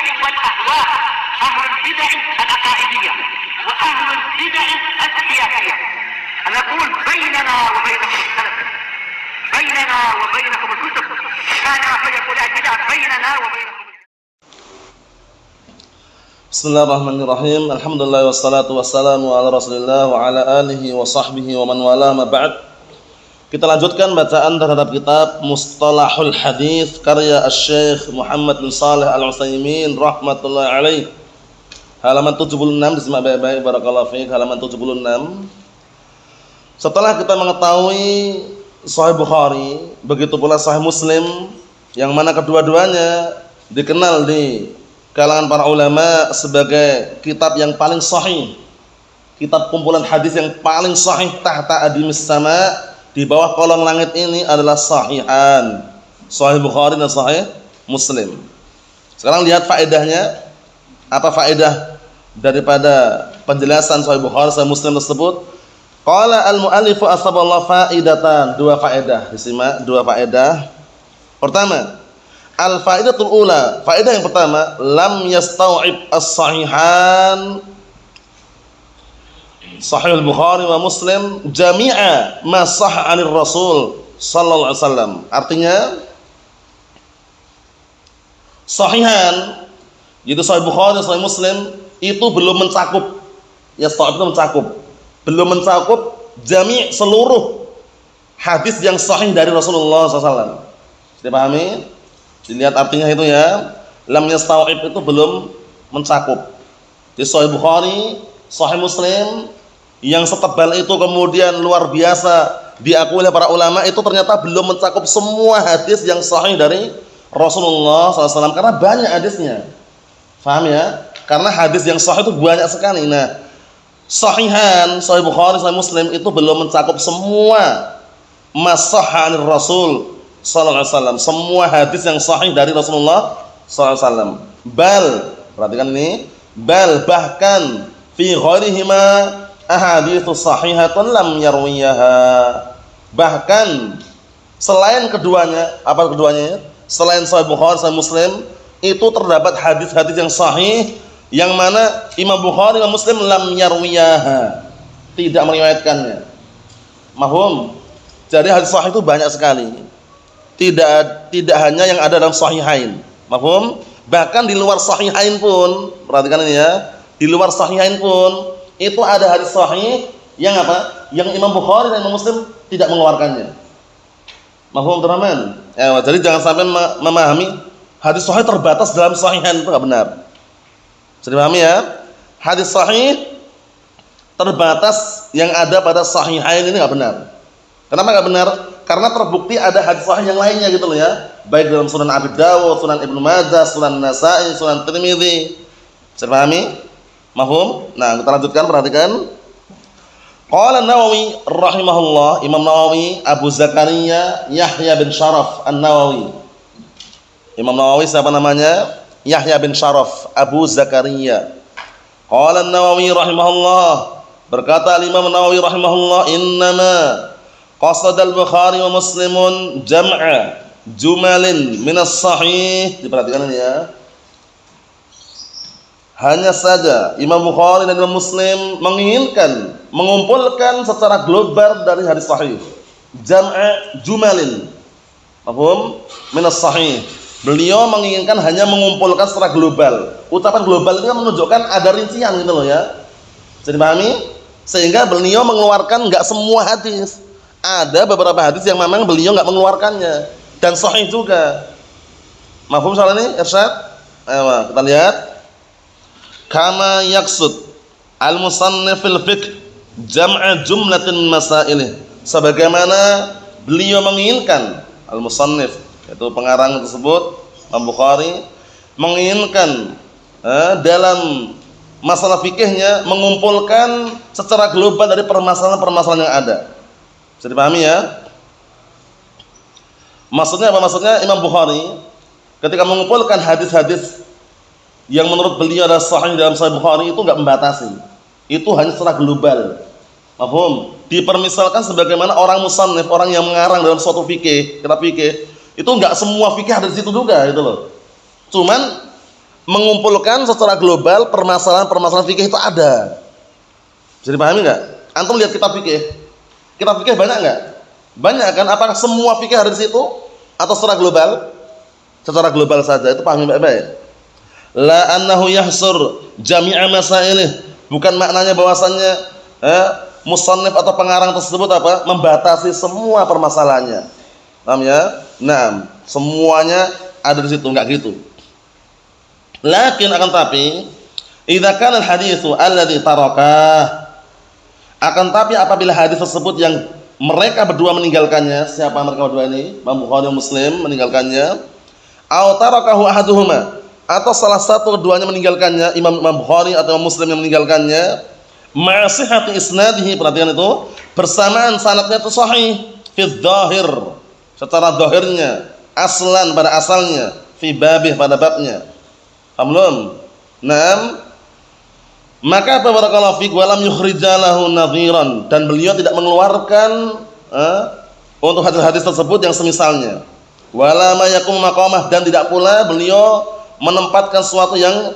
البدع والأهواء، أهل البدع العقائدية وأهل البدع السياسية. أنا أقول بيننا وبينكم السلف، بيننا وبينكم الكتب، كان فيقول البدع بيننا وبينكم. Bismillahirrahmanirrahim. Alhamdulillah wassalatu wassalamu ala Rasulillah wa ala alihi wa sahbihi wa man wala ma ba'd. Kita lanjutkan bacaan terhadap kitab Mustalahul Hadis karya Asy-Syaikh Muhammad bin Shalih Al-Utsaimin rahimatullah alaih. Halaman 76, disimak baik-baik barakallahu fiik, halaman 76. Setelah kita mengetahui Sahih Bukhari, begitu pula Sahih Muslim, yang mana kedua-duanya dikenal di kalangan para ulama sebagai kitab yang paling sahih, kitab kumpulan hadis yang paling sahih tahta adimis sama, di bawah kolong langit ini adalah sahihan, Sahih Bukhari dan Sahih Muslim. Sekarang lihat faedahnya. Apa faedah daripada penjelasan Sahih Bukhari Sahih Muslim tersebut? Qala al-mu'allifu asaballahu faidatan, dua faedah, disimak dua faedah. Pertama, al-faidatul ula, faedah yang pertama, lam yastau'ib as-sahihan Sahih al-Bukhari wa Muslim jami'a ma sahha 'anir Rasul sallallahu alaihi wasallam. Artinya sahihan, yaitu Sahih Bukhari dan Sahih Muslim itu belum mencakup, yastau'ib itu mencakup, belum mencakup jami' seluruh hadis yang sahih dari Rasulullah sallallahu alaihi wasallam. Dipahami? Dilihat artinya itu ya, lam yastau'ib itu belum mencakup. Di Sahih Bukhari, Sahih Muslim yang setebal itu kemudian luar biasa diakui oleh para ulama, itu ternyata belum mencakup semua hadis yang sahih dari Rasulullah SAW, karena banyak hadisnya. Faham ya? Karena hadis yang sahih itu banyak sekali. Nah, sahihan Sahih Bukhari, Sahih Muslim itu belum mencakup semua masahhanir Rasul sallallahu alaihi wasallam, semua hadis yang sahih dari Rasulullah sallallahu alaihi wasallam. Bal, perhatikan ini, bal bahkan fi ghairihima ahadits sahihatun lam yarwiyaha. Bahkan selain keduanya, apa keduanya? Selain Sahih Bukhari, Sahih Muslim, itu terdapat hadis-hadis yang sahih yang mana Imam Bukhari dan Muslim lam yarwiyaha, tidak meriwayatkannya. Mahum? Jadi hadis sahih itu banyak sekali. Tidak hanya yang ada dalam sahihain. Mahum? Bahkan di luar sahihain pun, perhatikan ini ya, di luar sahihain pun itu ada hadis sahih yang apa? Yang Imam Bukhari dan Imam Muslim tidak mengeluarkannya. Mahum teman-teman? Ya, jadi jangan sampai memahami hadis sahih terbatas dalam sahihain, itu enggak benar. Bisa dipahami ya? Hadis sahih terbatas yang ada pada sahihain ini enggak benar. Kenapa enggak benar? Karena terbukti ada hadis sahih yang lainnya gitu loh ya. Baik dalam Sunan Abi Dawud, Sunan Ibnu Majah, Sunan Nasa'i, Sunan Tirmidzi. Bisa dipahami? Mahum? Nah, kita lanjutkan, perhatikan. Qala An-Nawawi rahimahullah, Imam Nawawi Abu Zakaria Yahya bin Syaraf An-Nawawi. Imam Nawawi siapa namanya? Yahya bin Syaraf Abu Zakaria. Qala An-Nawawi rahimahullah, berkata Imam Nawawi rahimahullah, innama qasada al-Bukhari wa Muslimun jam'a jumalin minas sahih. Diperhatikan ini ya. Hanya saja Imam Bukhari dan Imam Muslim menginginkan mengumpulkan secara global dari hadis sahih. Jam'a jumalin. Paham? Minas sahih. Beliau menginginkan hanya mengumpulkan secara global. Ucapan global itu kan menunjukkan ada rincian gitu loh ya. Jadi pahami? Sehingga beliau mengeluarkan enggak semua hadis. Ada beberapa hadis yang memang beliau enggak mengeluarkannya dan sahih juga. Mafhum soal ini, Irsyad? Ayo kita lihat. Kama yaqsud al-musannif fil fiqh jam'a jumlatin masail. Sebagaimana beliau menginginkan al-musannif, yaitu pengarang tersebut, Imam Bukhari, menginginkan dalam masalah fikihnya mengumpulkan secara global dari permasalahan-permasalahan yang ada. Bisa dipahami ya? Maksudnya apa? Maksudnya Imam Bukhari ketika mengumpulkan hadis-hadis yang menurut beliau adalah sahih dalam Sahih Bukhari itu enggak membatasi. Itu hanya secara global. Paham? Dipermisalkan sebagaimana orang musannif, orang yang mengarang dalam suatu fikih, kitab fikih, itu enggak semua fikih ada di situ juga gitu loh. Cuman mengumpulkan secara global permasalahan-permasalahan fikih itu ada. Bisa dipahami nggak? Antum lihat kitab fikih. Kitab fikih banyak nggak? Banyak kan? Apakah semua fikih ada di situ atau secara global? Secara global saja, itu pahami baik-baik. La annahu yahsur jami'a masailih. Bukan maknanya bahwasannya musannif atau pengarang tersebut apa? Membatasi semua permasalahannya. Paham ya? Nah, semuanya ada di situ, enggak gitu. Lakin akan tapi idza kana al-haditsu alladhi tarakah, akan tapi apabila hadis tersebut yang mereka berdua meninggalkannya, siapa mereka berdua ini? Imam Bukhari dan Muslim meninggalkannya, au tarakahu ahaduhuma, atau salah satu keduanya meninggalkannya, Imam Bukhari atau Imam Muslim yang meninggalkannya, ma'asihati isnadihi, perhatikan itu, bersamaan sanadnya itu sahih, fi dzahir, secara zahirnya, aslan pada asalnya, fi babih pada babnya. Paham belum? Naam. Maka apa barakallahu fiik, walam yukhrijalahu nadhiran, dan beliau tidak mengeluarkan untuk hadis-hadis tersebut yang semisalnya. Wala ma yakum maqamah, dan tidak pula beliau menempatkan sesuatu yang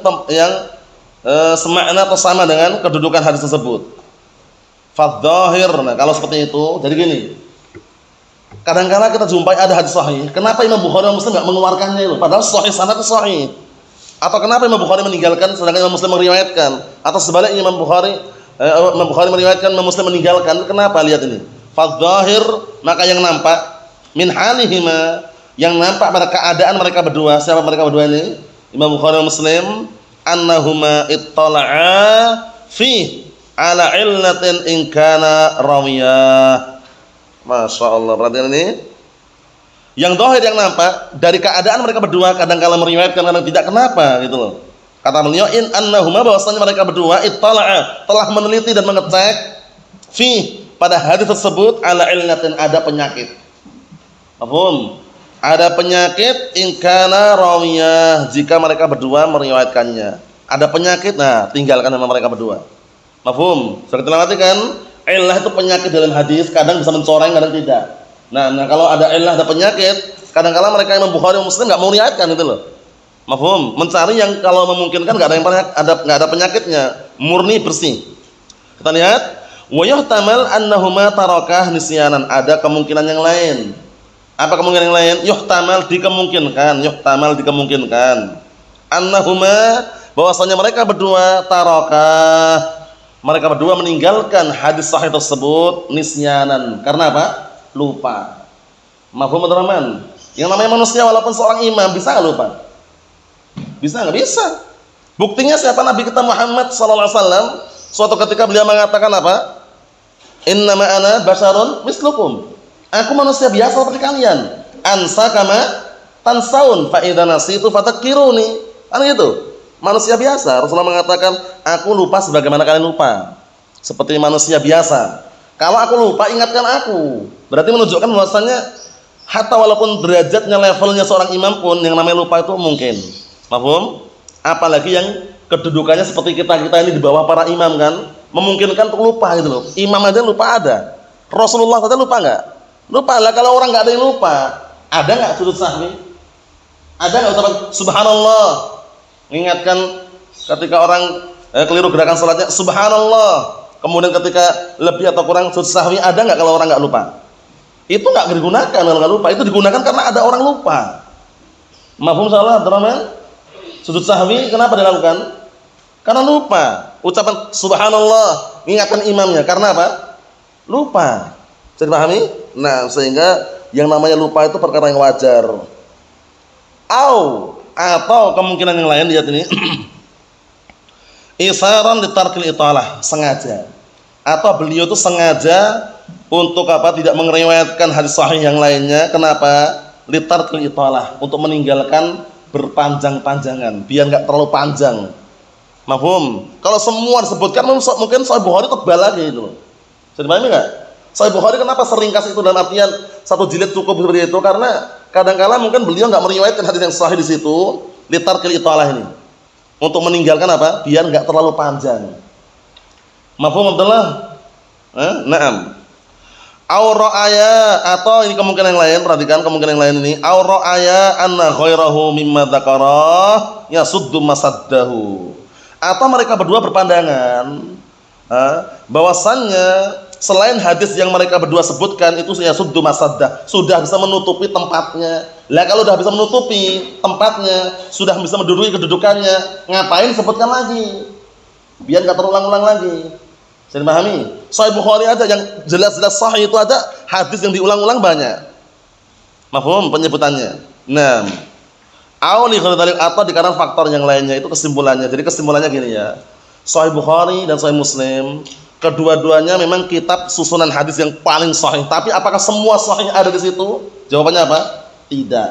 semakna atau sama dengan kedudukan hadis tersebut. Fadzahir. Nah, kalau seperti itu, jadi gini. Kadang-kala kita jumpai ada hadis sahih, kenapa Imam Bukhari dan Muslim enggak mengeluarkannya itu? Padahal sahih, sanadnya sahih. Atau kenapa Imam Bukhari meninggalkan sedangkan Imam Muslim meriwayatkan? Atau sebaliknya Imam Bukhari meriwayatkan, Imam Muslim meninggalkan. Kenapa? Lihat ini. Fadzahir, maka yang nampak min halihima, yang nampak pada keadaan mereka berdua. Siapa mereka berdua ini? Imam Bukhari dan Muslim, annahuma ittala'a fi ala illatin in kana rawiyah. Masya Allah, perhatikan ini. Yang zahir, yang nampak dari keadaan mereka berdua, kadang-kala meriwayatkan, kadang tidak. Kenapa gitu loh? Kata beliau, in annahuma, bahwasanya mereka berdua ittala'a, telah meneliti dan mengecek fi, pada hadis tersebut, ala illatin, ada penyakit. Paham? Ada penyakit in kana rawiyah, jika mereka berdua meriwayatkannya. Ada penyakit, nah tinggalkan sama mereka berdua. Mafhum? Sudah kita lewati kan? Illah itu penyakit dalam hadis, kadang bisa mencoreng, kadang tidak. Nah, kalau ada illah, ada penyakit, kadang-kala mereka yang Bukhari dan Muslim enggak mau riwayatkan itu loh. Mafhum? Mencari yang kalau memungkinkan enggak ada penyakitnya, murni bersih. Kita lihat, wa yuhtamal annahuma tarakah nisyanan, ada kemungkinan yang lain. Apa kemungkinan yang lain? Yuhtamal dikemungkinkan. Annahuma, bahwasanya mereka berdua tarakah, mereka berdua meninggalkan hadis sahih tersebut nisyanan. Karena apa? Lupa. Mafhum teman-teman? Yang namanya manusia walaupun seorang imam bisa enggak lupa? Bisa enggak? Bisa. Buktinya siapa? Nabi kita Muhammad sallallahu alaihi wasallam, suatu ketika beliau mengatakan apa? Innama ana basyarun mislukum. Aku manusia biasa seperti kalian. Ansa kama tansaun, fa idza nasitu fatakkiruni. Kan gitu. Manusia biasa. Rasulullah mengatakan, aku lupa sebagaimana kalian lupa. Seperti manusia biasa. Kalau aku lupa, ingatkan aku. Berarti menunjukkan bahwasannya hatta walaupun derajatnya, levelnya seorang imam pun, yang namanya lupa itu mungkin. Paham? Apalagi yang kedudukannya seperti kita ini di bawah para imam kan, memungkinkan untuk lupa gitu loh. Imam aja lupa ada. Rasulullah saja lupa enggak? Lupa lah. Kalau orang enggak ada yang lupa, ada enggak sujud sahwi? Ada enggak ucapan subhanallah? Mengingatkan ketika orang keliru gerakan salatnya, subhanallah. Kemudian ketika lebih atau kurang sujud sahwi, ada enggak kalau orang enggak lupa? Itu enggak digunakan kalau enggak lupa. Itu digunakan karena ada orang lupa. Mafhum salah, teman-teman? Sujud sahwi kenapa dilakukan? Karena lupa. Ucapan subhanallah, mengingatkan imamnya. Karena apa? Lupa. Bisa dipahami? Nah, sehingga yang namanya lupa itu perkara yang wajar. Atau kemungkinan yang lain, lihat ini. Isaran litarkil italah, sengaja. Atau beliau itu sengaja untuk apa? Tidak meriwayatkan hadis sahih yang lainnya. Kenapa? Litarkil italah, untuk meninggalkan berpanjang-panjangan, biar enggak terlalu panjang. Mafhum? Kalau semua disebutkan mungkin Sahih Bukhari tebal lagi itu. Bisa dipahami enggak? Sahih Bukhari kenapa seringkas itu, dalam artian satu jilid cukup seperti itu? Karena kadang-kala mungkin beliau enggak meriwayatkan hadis yang sahih di situ, litarkil italah ini. Untuk meninggalkan apa? Biar enggak terlalu panjang. Mafhum Abdullah? Naam. Au ra'aya, atau ini kemungkinan yang lain, perhatikan kemungkinan yang lain ini. Au ra'aya anna ghairahu mimma dzakara yasuddu masaddahu. Atau mereka berdua berpandangan bahwasannya selain hadis yang mereka berdua sebutkan itu yasuddu masaddah, sudah bisa menutupi tempatnya. Lah kalau sudah bisa menutupi tempatnya, sudah bisa menduduki kedudukannya, ngapain sebutkan lagi? Biar enggak terulang-ulang lagi. Saya pahami. Sahih Bukhari ada yang jelas-jelas sahih itu ada hadis yang diulang-ulang banyak. Mafhum penyebutannya. Nah, auli ghairi atau dikarenakan faktor yang lainnya itu kesimpulannya. Jadi kesimpulannya gini ya. Sahih Bukhari dan Sahih Muslim, kedua-duanya memang kitab susunan hadis yang paling sahih. Tapi apakah semua sahih ada di situ? Jawabannya apa? Tidak.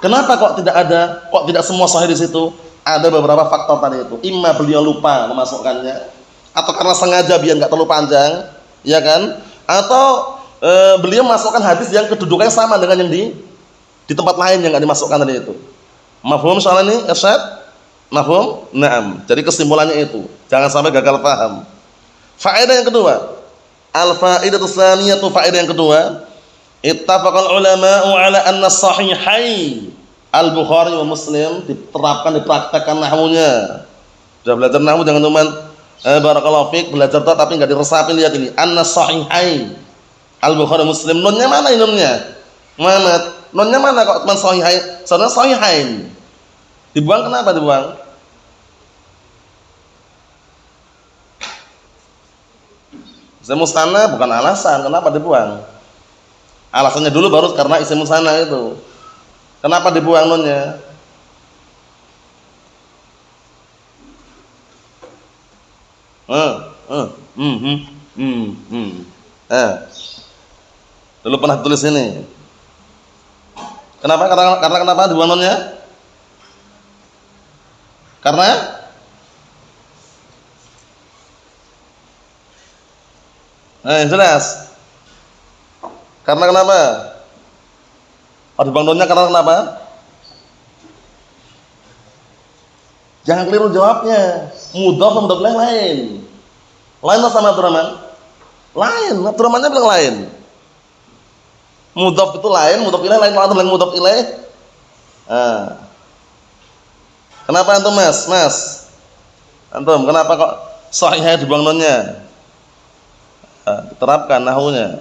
Kenapa kok tidak ada? Kok tidak semua sahih di situ? Ada beberapa faktor tadi itu. Imma beliau lupa memasukkannya, atau karena sengaja biar nggak terlalu panjang, ya kan? Atau beliau masukkan hadis yang kedudukannya sama dengan yang di tempat lain yang nggak dimasukkan tadi itu. Mafhum soal ini, Irsyad? Mafhum? Naam. Jadi kesimpulannya itu, jangan sampai gagal paham. Faedah yang kedua, al-faidatu tsaniyatu, faedah yang kedua, ittafaqal ulama'u ala anna sahihai al-Bukhari wa Muslim diterapkan, dipraktekkan nahwunya. Sudah belajar nahwu jangan cuma barakallahu fiik belajar tapi enggak diresapi. Lihat ini, anna sahihain al-Bukhari Muslim. Nunnya mana ini nunnya? Mana? Nunnya mana kok cuma sahihain? Soalnya sahihain. Dibuang kenapa dibuang? Isim musanna bukan alasan kenapa dibuang. Alasannya dulu baru karena isim musanna itu. Kenapa dibuang nunnya? Dulu pernah tulis ini. Kenapa? Karena kenapa dibuang nunnya? Karena jelas. Karena kenapa? Dibuang nunnya karena kenapa? Jangan keliru jawabnya. Mudhaf sama mudhaf lain. Lain sama Abdurrahman? Lain. Abdurrahmannya bilang lain. Mudhaf itu lain, mudhaf ilaih lain. Kalau bilang mudhaf ilaih. Kenapa antum Mas? Antum kenapa kok sahihnya dibuang nunnya? Terapkan nahwunya.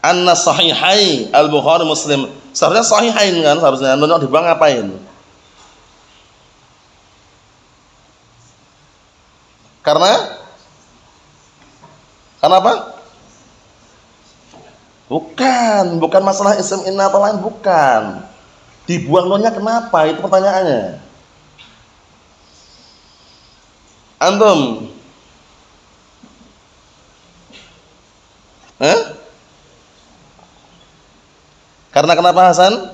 Anna sahihai al-Bukhari Muslim. Seharusnya sahihain kan, seharusnya nunnya dibuang ngapain? Karena apa? Bukan masalah isim inna atau lain, bukan. Dibuang nunnya kenapa? Itu pertanyaannya. Antum? Karena kenapa Hasan?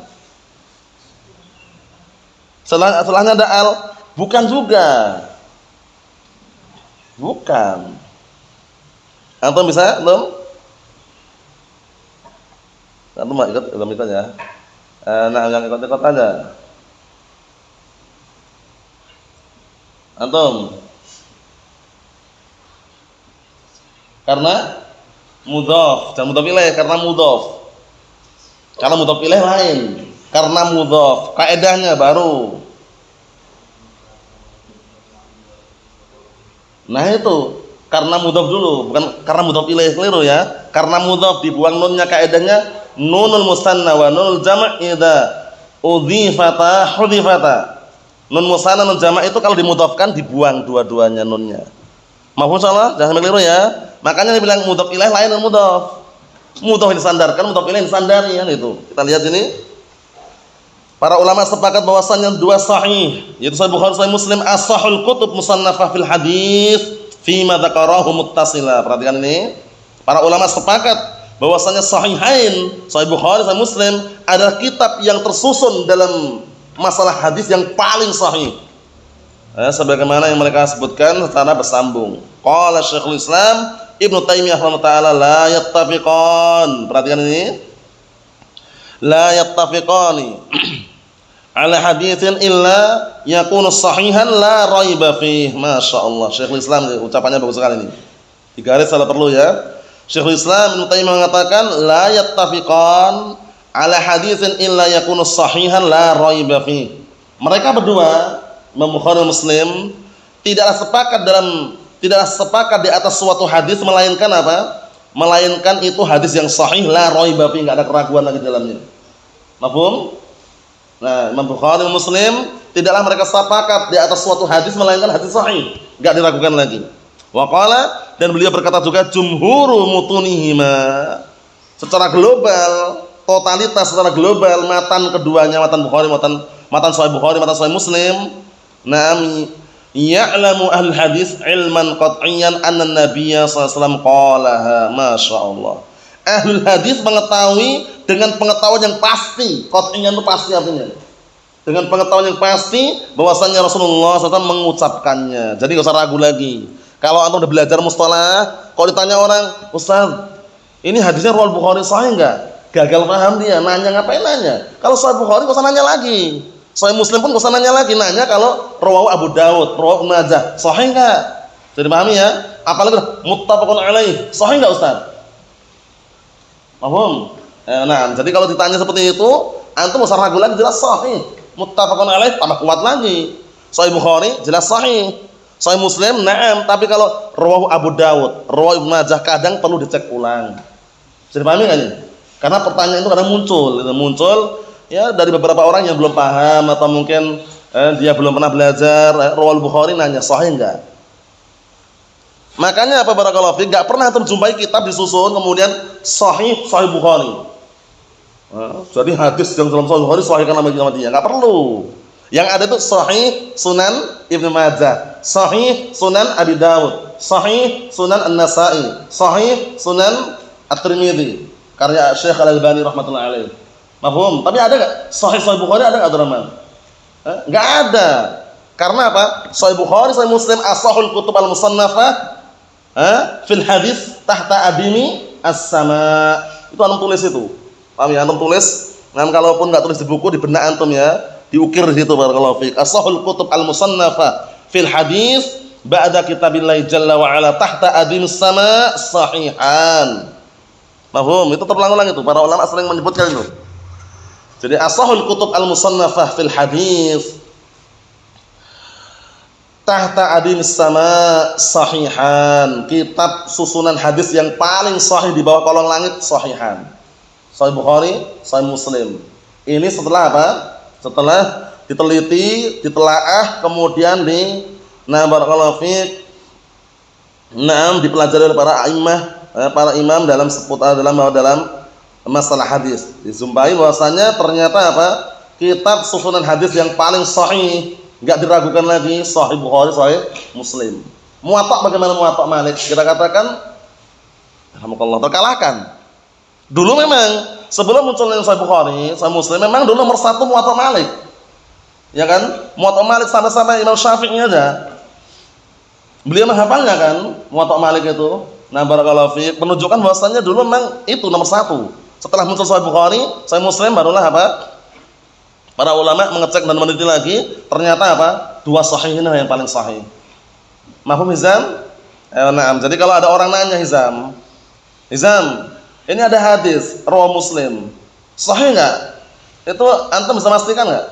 Setelahnya ada al, bukan juga. Bukan. Antum bisa? Belum? Antum mau ikut? Belum ikut ya? Nah, yang ikut-ikut aja. Antum? Karena mudhaf, jangan mudhaf ilaih, karena mudhaf. Karena mudhaf ilaih lain. Karena mudhaf, kaedahnya baru. Nah itu, karena mudhaf dulu, bukan karena mudhaf ilaih, keliru ya. Karena mudhaf dibuang nunnya, kaedahnya nunul musanna wa nunul jama' idza udhifata hudhifata. Nun musanna nun jama' itu kalau dimudhafkan dibuang dua-duanya nunnya. Mafhum salah? Jangan sampai keliru ya. Makanya dibilang mudhaf ilaih lain dan mudhaf. Mudhaf disandarkan, mudhaf ilaih disandari kan itu. Kita lihat ini. Para ulama sepakat bahwasannya dua sahih, yaitu Sahih Bukhari, Sahih Muslim, as-sahihul kutub musannafah fil hadis fi ma dzakarahu muttasila. Perhatikan ini. Para ulama sepakat bahwasannya sahihain, Sahih Bukhari, Sahih Muslim adalah kitab yang tersusun dalam masalah hadis yang paling sahih. Sebagaimana yang mereka sebutkan secara bersambung. Qala Syekhul Islam Ibnu Taimiyah rahimahullah taala la yattafiqan. Perhatikan ini. La yattafiqani ala haditsin illa yakunu sahihan la raiba fih. Masyaallah, Syekhul Islam ucapannya bagus sekali ini. Digaris kalau perlu ya. Syekhul Islam Ibnu Taimiyah mengatakan la yattafiqan ala haditsin illa yakunu sahihan la raiba fi. Mereka berdua, Imam Bukhari dan Muslim, tidaklah sepakat di atas suatu hadis melainkan apa? Melainkan itu hadis yang sahih la raiba fi, enggak ada keraguan lagi di dalamnya. Mafhum? Nah, Imam Bukhari dan Muslim tidaklah mereka sepakat di atas suatu hadis melainkan hadis sahih, enggak diragukan lagi. Wa qala, dan beliau berkata juga jumhuru mutunihima, secara global, totalitas secara global matan keduanya, matan Bukhari, matan Sahih Bukhari, matan Sahih Muslim, na'am ya'lamu ahli hadis ilman qat'iyyan anna nabiyya sallallahu alaihi wasallam qalaha. Masyaallah, ahli hadis mengetahui dengan pengetahuan yang pasti, qat'iyyan itu pasti artinya, dengan pengetahuan yang pasti bahwasanya Rasulullah SAW mengucapkannya. Jadi enggak usah ragu lagi. Kalau antum udah belajar mustalah, kalau ditanya orang, "Ustaz, ini hadisnya riwayat Bukhari sahih enggak?" Gagal paham dia, nanya ngapain nanya? Kalau Sahih Bukhari enggak usah nanya lagi. Sahih Muslim pun enggak usah nanya lagi, nanya kalau rawahu Abu Daud, rawahu Ibnu Majah, sahih enggak? Jadi pahami ya? Apalagi muttafaqun alaih, sahih enggak Ustaz? Paham? Nah, jadi kalau ditanya seperti itu, antum enggak usah ragu lagi, jelas sahih. Muttafaqun alaih tambah kuat lagi. Sahih Bukhari jelas sahih. Sahih Muslim, na'am, tapi kalau rawahu Abu Daud, rawahu Ibnu Majah kadang perlu dicek ulang. Jadi pahami enggak ini? Karena pertanyaan itu kadang muncul ya dari beberapa orang yang belum paham atau mungkin dia belum pernah belajar rawahu Bukhari, nanya sahih enggak. Makanya apa barakallahu fiik, enggak pernah terjumpai kitab disusun kemudian sahih Bukhari. Jadi hadis yang dalam Sahih Bukhari sahih kan nama dia, enggak perlu. Yang ada itu sahih Sunan Ibnu Majah, sahih Sunan Abi Daud, sahih Sunan An-Nasa'i, sahih Sunan At-Tirmidzi karya Syekh Al-Albani rahimatullah alaih. Mafhum? Tapi ada enggak sahih Bukhari, ada enggak Abdurrahman? Enggak ada. Karena apa? Sahih Bukhari, Sahih Muslim ashahul kutub al-musannafah fil hadis tahta adimi as-sama. Itu antum tulis itu. Paham ya? Antum tulis. Nah, kalaupun enggak tulis di buku, di benak antum ya. Diukir di situ barakallahu fiik. Ashahul kutub al-musannafah fil hadis ba'da kitabillahi jalla wa ala tahta adimis sama sahihan. Mafhum? Itu terulang-ulang itu. Para ulama sering menyebutkan itu. Jadi ashahul kutub al-musannafah fil hadis tahta adimis sama sahihan. Kitab susunan hadis yang paling sahih di bawah kolong langit sahihan. Sahih Bukhari, Sahih Muslim. Ini setelah apa? Setelah diteliti, ditelaah, kemudian barakallahu fiik, dipelajari oleh para a'immah, para imam dalam masalah hadis. Dijumpai bahwasanya ternyata apa? Kitab susunan hadis yang paling sahih, enggak diragukan lagi, Sahih Bukhari, Sahih Muslim. Muwatta, bagaimana Muwatta Malik? Kita katakan alhamdulillah terkalahkan. Dulu memang sebelum munculnya Sahih Bukhari, Sahih Muslim, memang dulu nomor 1 Muwatta Malik. Ya kan? Muwatta Malik sampai Imam Syafi'i aja. Beliau menghafalnya kan, Muwatta Malik itu. Nah, barakallahu fiik, menunjukkan bahwasanya dulu memang itu nomor 1. Setelah muncul Sahih Bukhari, Sahih Muslim, barulah apa? Para ulama mengecek dan meneliti lagi, ternyata apa? 2 sahih ini yang paling sahih. Mafhum Hizam? Nah, jadi kalau ada orang nanya Hizam, ini ada hadis rawi Muslim, sahih enggak? Itu antum bisa pastikan enggak?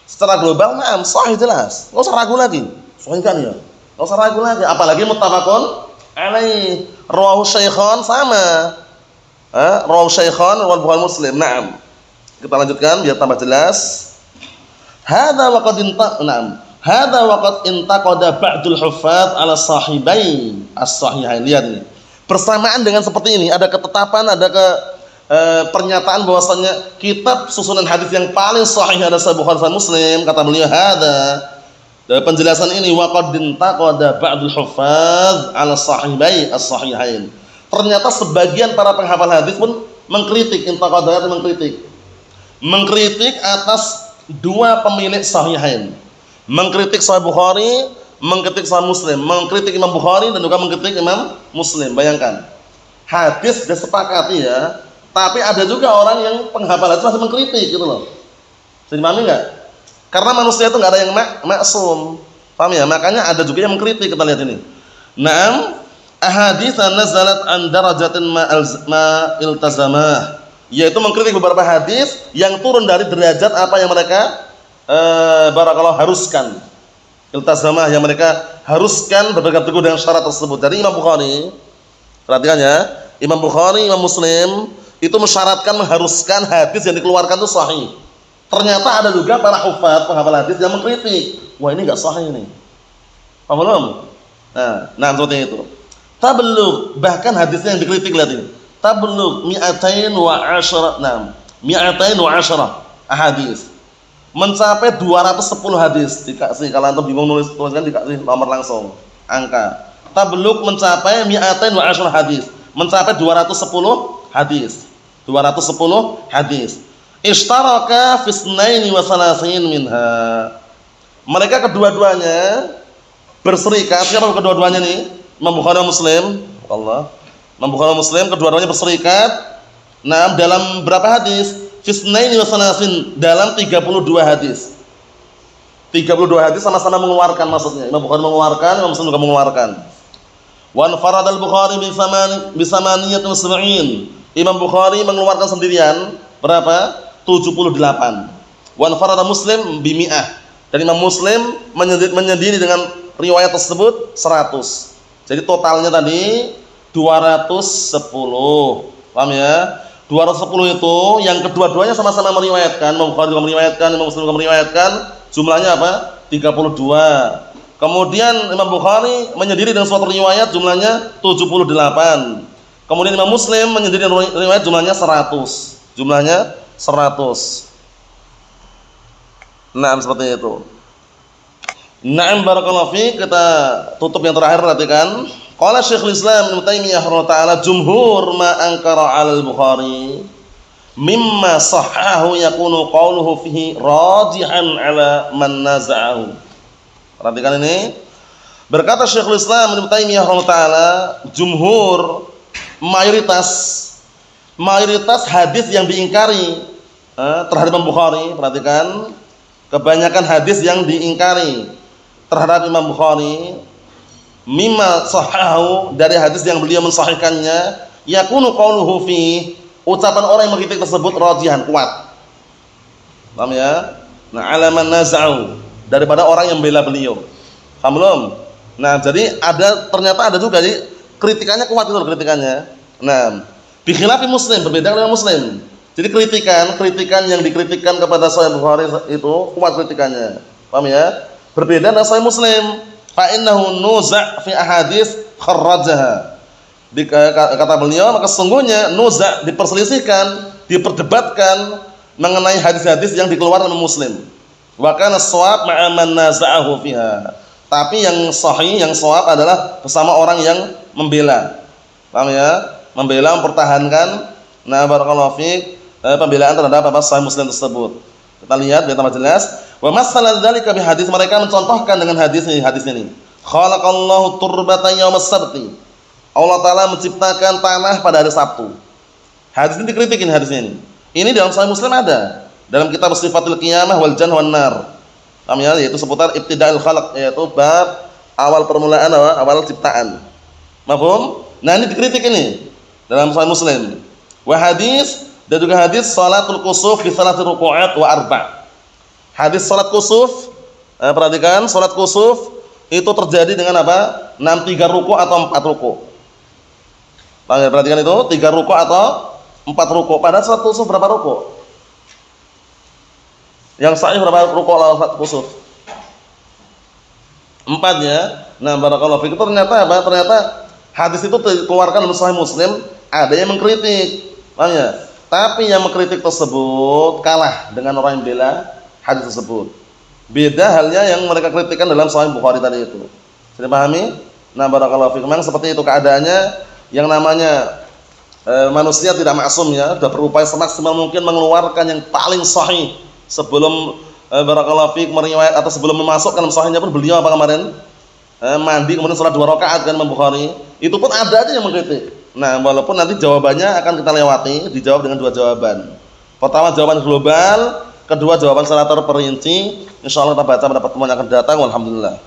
Secara global, na'am, sahih jelas. Enggak usah ragu lagi. Sahih kan ya? Enggak usah ragu lagi, apalagi muttafaqun alaih. Rawahu syaikhan sama. Rawahu syaikhan wal Bukhari Muslim. Na'am. Kita lanjutkan biar tambah jelas. Hadza waqad intaqada ba'dul huffaz ala sahibain as-sahihain. Lihat ini. Bersamaan dengan seperti ini, ada ketetapan, ada pernyataan bahwasanya kitab susunan hadis yang paling sahih adalah Sahih Bukhari dan Muslim. Kata beliau, hadza, dari penjelasan ini, waqad intaqada ba'dul huffaz ala sahibai as-sahihain. Ternyata sebagian para penghafal hadis pun mengkritik, intaqada itu mengkritik atas 2 pemilik sahihain. Mengkritik Sahih Bukhari, mengkritik Sahih Muslim, mengkritik Imam Bukhari dan juga mengkritik Imam Muslim. Bayangkan, hadis sudah sepakati ya, tapi ada juga orang yang penghafal hadis masih mengkritik gitu loh. Jadi paham enggak? Karena manusia itu enggak ada yang maksum. Paham ya? Makanya ada juga yang mengkritik, kita lihat ini. Naam, ahadits nazalat an darajatin ma iltazamah, yaitu mengkritik beberapa hadis yang turun dari derajat apa yang mereka barakallahu haruskan. Iltazamah yang mereka haruskan berpegang teguh dengan syarat tersebut. Dari Imam Bukhari, perhatikan ya, Imam Bukhari, Imam Muslim itu mensyaratkan, mengharuskan hadis yang dikeluarkan itu sahih. Ternyata ada juga para hufaz, penghafal hadis yang mengkritik, wah ini enggak sahih ini. Paham belum? Nah seperti itu. Tablugh, bahkan hadisnya yang dikritik, lihat ini. Tablugh mi'atain wa asyara ahadits. Mencapai 210 hadis. Dikasih, kalau antum bingung tuliskan dikasih nomor langsung, angka. Tablugh mencapai mi'atain wa asyara hadis. Mencapai 210 hadis. 210 hadis. Ishtaraka fi isnaini wa salasin minha. Mereka kedua-duanya berserikat. Siapa kedua-duanya nih? Imam Bukhari dan Muslim. Allah. Imam Bukhari dan Muslim kedua-duanya berserikat. Nah, dalam berapa hadis? Fi isnaini wa salasin, dalam 32 hadis. 32 hadis sama-sama mengeluarkan, maksudnya Imam Bukhari mengeluarkan, Imam Muslim juga mengeluarkan. Wa anfarad al-Bukhari bi samaniyatin sab'in. Imam Bukhari mengeluarkan sendirian berapa? 78. Wa anfarad Muslim bi mi'ah. Dan Imam Muslim menyendiri dengan riwayat tersebut 100. Jadi totalnya tadi 210. Paham ya? 210 itu yang kedua-duanya sama-sama meriwayatkan. Imam Bukhari juga meriwayatkan, Imam Muslim juga meriwayatkan. Jumlahnya apa? 32. Kemudian Imam Bukhari menyendiri dengan suatu riwayat jumlahnya 78. Kemudian Imam Muslim menyendiri riwayat jumlahnya 100. Jumlahnya 100. Nah, seperti itu. Na'am barakallahu fiik. Kita tutup yang terakhir, perhatikan. Qala Syekhul Islam Ibnu Taimiyah rahimahullah taala, jumhur ma ankara 'alal Bukhari mimma sahhahu yakunu qawluhu fihi rajihan 'ala man naza'ahu. Perhatikan ini. Berkata Syekhul Islam Ibnu Taimiyah rahimahullah taala, jumhur, mayoritas hadis yang diingkari terhadap Imam Bukhari, perhatikan, kebanyakan hadis yang diingkari terhadap Imam Bukhari mimma sahahu, dari hadis yang beliau mensahihkannya, yakunu qauluhu fi, ucapan orang yang mengkritik tersebut rajihan, kuat. Paham ya? Nah, alaman naz'u, daripada orang yang membela beliau. Paham belum? Nah, jadi ternyata ada juga jadi kritikannya kuat itu kritikannya. Nah, bi khilafi Muslim, berbeda dengan Muslim. Jadi kritikan yang dikritikkan kepada Sahih Bukhari itu kuat kritikannya. Paham ya? Berbeda dengan Sahih Muslim. Fa innahu nuza' fi ahadits kharrajaha. Kata beliau, maka sesungguhnya nuza' diperselisihkan, diperdebatkan mengenai hadis-hadis yang dikeluarkan oleh Muslim. Wa kana shawab ma'a man naza'ahu fiha. Tapi yang sahih, yang shawab adalah bersama orang yang membela. Paham ya? Membela, mempertahankan. Nah, barakallahu fiik, pembelaan terhadap Sahih Muslim tersebut. Kita lihat biar tambah jelas. Wa masalan dzalika bi hadis, mereka mencontohkan dengan hadis ini. Khalaqallahu turbatan yaumas sabti. Allah taala menciptakan tanah pada hari Sabtu. Hadis ini dikritikin hadisnya ini. Ini dalam Sahih Muslim ada. Dalam kitab Sifatul Qiyamah wal Jannah wan Nar. Paham ya? Yaitu seputar ibtida'ul khalq, yaitu bab awal permulaan, awal ciptaan. Mafhum? Nah, ini dikritik ini dalam Sahih Muslim. Wa hadis, dan juga hadis salatul kusuf fi salati ruku'at wa arba'. Hadis salat kusuf, perhatikan, salat kusuf itu terjadi dengan apa? 3 ruku' atau 4 ruku'. Perhatikan itu, 3 ruku' atau 4 ruku'. Pada salat kusuf berapa ruku'? Yang sahih berapa ruku' ala salat kusuf? 4 ya. Nah, barakallahu fiik. Ternyata apa? Ternyata hadis itu dikeluarkan dalam Sahih Muslim, ada yang mengkritik. Paham ya? Tapi yang mengkritik tersebut kalah dengan orang yang bela hadis tersebut. Beda halnya yang mereka kritikan dalam Sahih Bukhari tadi itu. Sudah pahami? Nah, barakallahu fiik. Memang seperti itu keadaannya. Yang namanya manusia tidak maksum ya, sudah berupaya semaksimal mungkin mengeluarkan yang paling sahih sebelum barakallahu fiik meriwayat atau sebelum memasukkan dalam sahihnya pun beliau apa kemarin? Mandi kemudian salat 2 rakaat kan Imam Bukhari. Itu pun ada aja yang mengkritik. Nah, walaupun nanti jawabannya akan kita lewati, dijawab dengan 2 jawaban. Pertama jawaban global, kedua jawaban secara terperinci. Insyaallah kita baca pada pertemuan yang akan datang. Alhamdulillah.